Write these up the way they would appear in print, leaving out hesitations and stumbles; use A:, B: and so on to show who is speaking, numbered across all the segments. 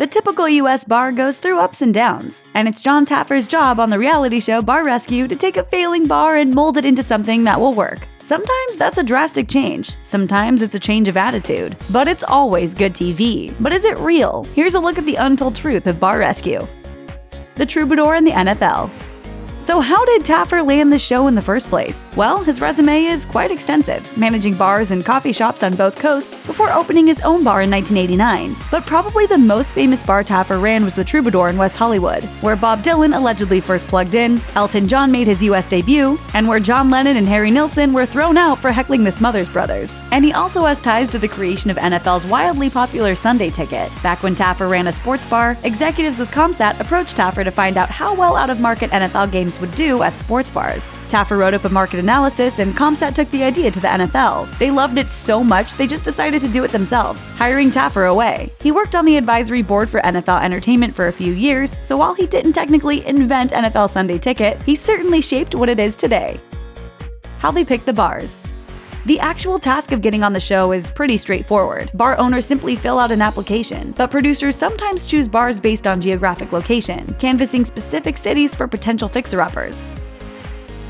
A: The typical US bar goes through ups and downs, and it's Jon Taffer's job on the reality show Bar Rescue to take a failing bar and mold it into something that will work. Sometimes that's a drastic change, sometimes it's a change of attitude, but it's always good TV. But is it real? Here's a look at the untold truth of Bar Rescue. The Troubadour in the NFL. So how did Taffer land this show in the first place? Well, his resume is quite extensive, managing bars and coffee shops on both coasts before opening his own bar in 1989. But probably the most famous bar Taffer ran was the Troubadour in West Hollywood, where Bob Dylan allegedly first plugged in, Elton John made his US debut, and where John Lennon and Harry Nilsson were thrown out for heckling the Smothers Brothers. And he also has ties to the creation of NFL's wildly popular Sunday Ticket. Back when Taffer ran a sports bar, executives with ComSat approached Taffer to find out how well out-of-market NFL games would do at sports bars. Taffer wrote up a market analysis, and ComSat took the idea to the NFL. They loved it so much they just decided to do it themselves, hiring Taffer away. He worked on the advisory board for NFL Entertainment for a few years, so while he didn't technically invent NFL Sunday Ticket, he certainly shaped what it is today. How they pick the bars. The actual task of getting on the show is pretty straightforward. Bar owners simply fill out an application, but producers sometimes choose bars based on geographic location, canvassing specific cities for potential fixer-uppers.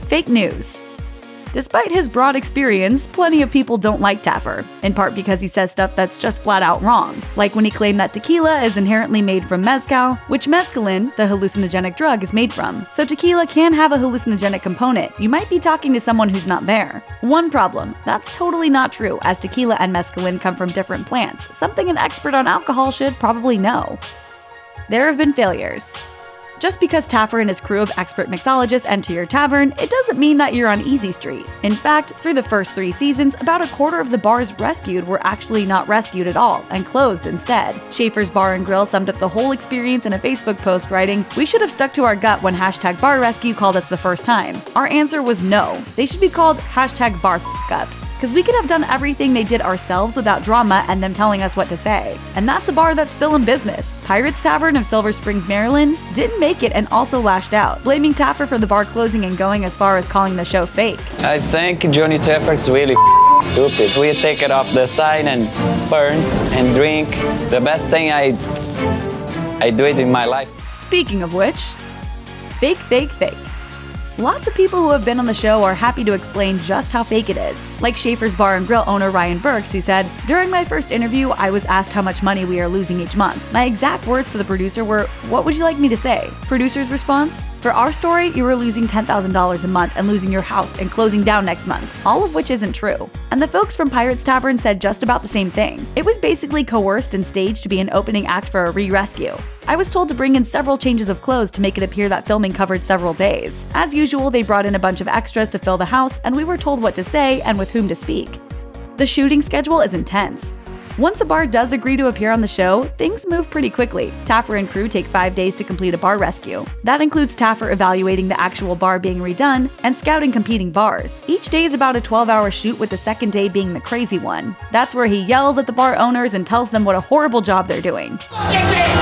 A: Fake news. Despite his broad experience, plenty of people don't like Taffer, in part because he says stuff that's just flat out wrong, like when he claimed that tequila is inherently made from mezcal, which mescaline, the hallucinogenic drug, is made from. So tequila can have a hallucinogenic component. You might be talking to someone who's not there. One problem, that's totally not true, as tequila and mescaline come from different plants, something an expert on alcohol should probably know. There have been failures. Just because Taffer and his crew of expert mixologists enter your tavern, it doesn't mean that you're on easy street. In fact, through the first 3 seasons, about a quarter of the bars rescued were actually not rescued at all, and closed instead. Schaefer's Bar and Grill summed up the whole experience in a Facebook post writing, "We should have stuck to our gut when #BarRescue called us the first time. Our answer was no. They should be called #BarFuckups, because we could have done everything they did ourselves without drama and them telling us what to say. And that's a bar that's still in business." Pirates Tavern of Silver Springs, Maryland, didn't make it and also lashed out, blaming Taffer for the bar closing and going as far as calling the show fake.
B: I think Jon Taffer's really stupid. We take it off the side and burn and drink. The best thing I do it in my life.
A: Speaking of which, fake, fake, fake. Lots of people who have been on the show are happy to explain just how fake it is. Like Schaefer's Bar and Grill owner Ryan Burks, who said, "During my first interview, I was asked how much money we are losing each month. My exact words to the producer were, 'What would you like me to say?' Producer's response, 'For our story, you were losing $10,000 a month and losing your house and closing down next month,' all of which isn't true." And the folks from Pirates Tavern said just about the same thing. "It was basically coerced and staged to be an opening act for a re-rescue. I was told to bring in several changes of clothes to make it appear that filming covered several days. As usual, they brought in a bunch of extras to fill the house, and we were told what to say and with whom to speak." The shooting schedule is intense. Once a bar does agree to appear on the show, things move pretty quickly. Taffer and crew take 5 days to complete a bar rescue. That includes Taffer evaluating the actual bar being redone and scouting competing bars. Each day is about a 12-hour shoot, with the second day being the crazy one. That's where he yells at the bar owners and tells them what a horrible job they're doing.
C: Get this!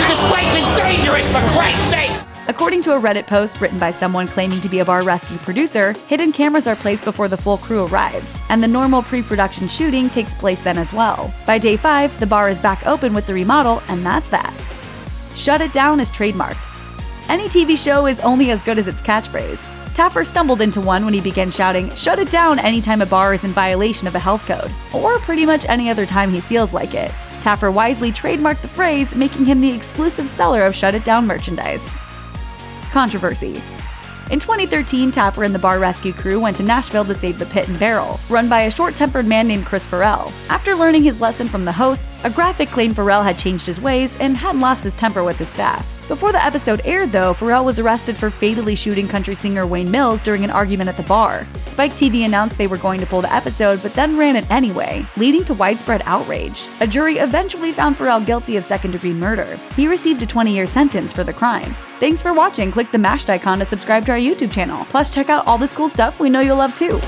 C: This place is dangerous, for Christ's sake!
A: According to a Reddit post written by someone claiming to be a bar rescue producer, hidden cameras are placed before the full crew arrives, and the normal pre-production shooting takes place then as well. By day 5, the bar is back open with the remodel, and that's that. Shut it down is trademarked. Any TV show is only as good as its catchphrase. Taffer stumbled into one when he began shouting, "Shut it down" anytime a bar is in violation of a health code, or pretty much any other time he feels like it. Taffer wisely trademarked the phrase, making him the exclusive seller of Shut It Down merchandise. Controversy. In 2013, Taffer and the Bar Rescue crew went to Nashville to save the Pit and Barrel, run by a short-tempered man named Chris Farrell. After learning his lesson from the hosts, a graphic claimed Farrell had changed his ways and hadn't lost his temper with his staff. Before the episode aired, though, Farrell was arrested for fatally shooting country singer Wayne Mills during an argument at the bar. Spike TV announced they were going to pull the episode, but then ran it anyway, leading to widespread outrage. A jury eventually found Farrell guilty of second-degree murder. He received a 20-year sentence for the crime. Thanks for watching. Click the mashed icon to subscribe to our YouTube channel. Plus, check out all this cool stuff we know you'll love too.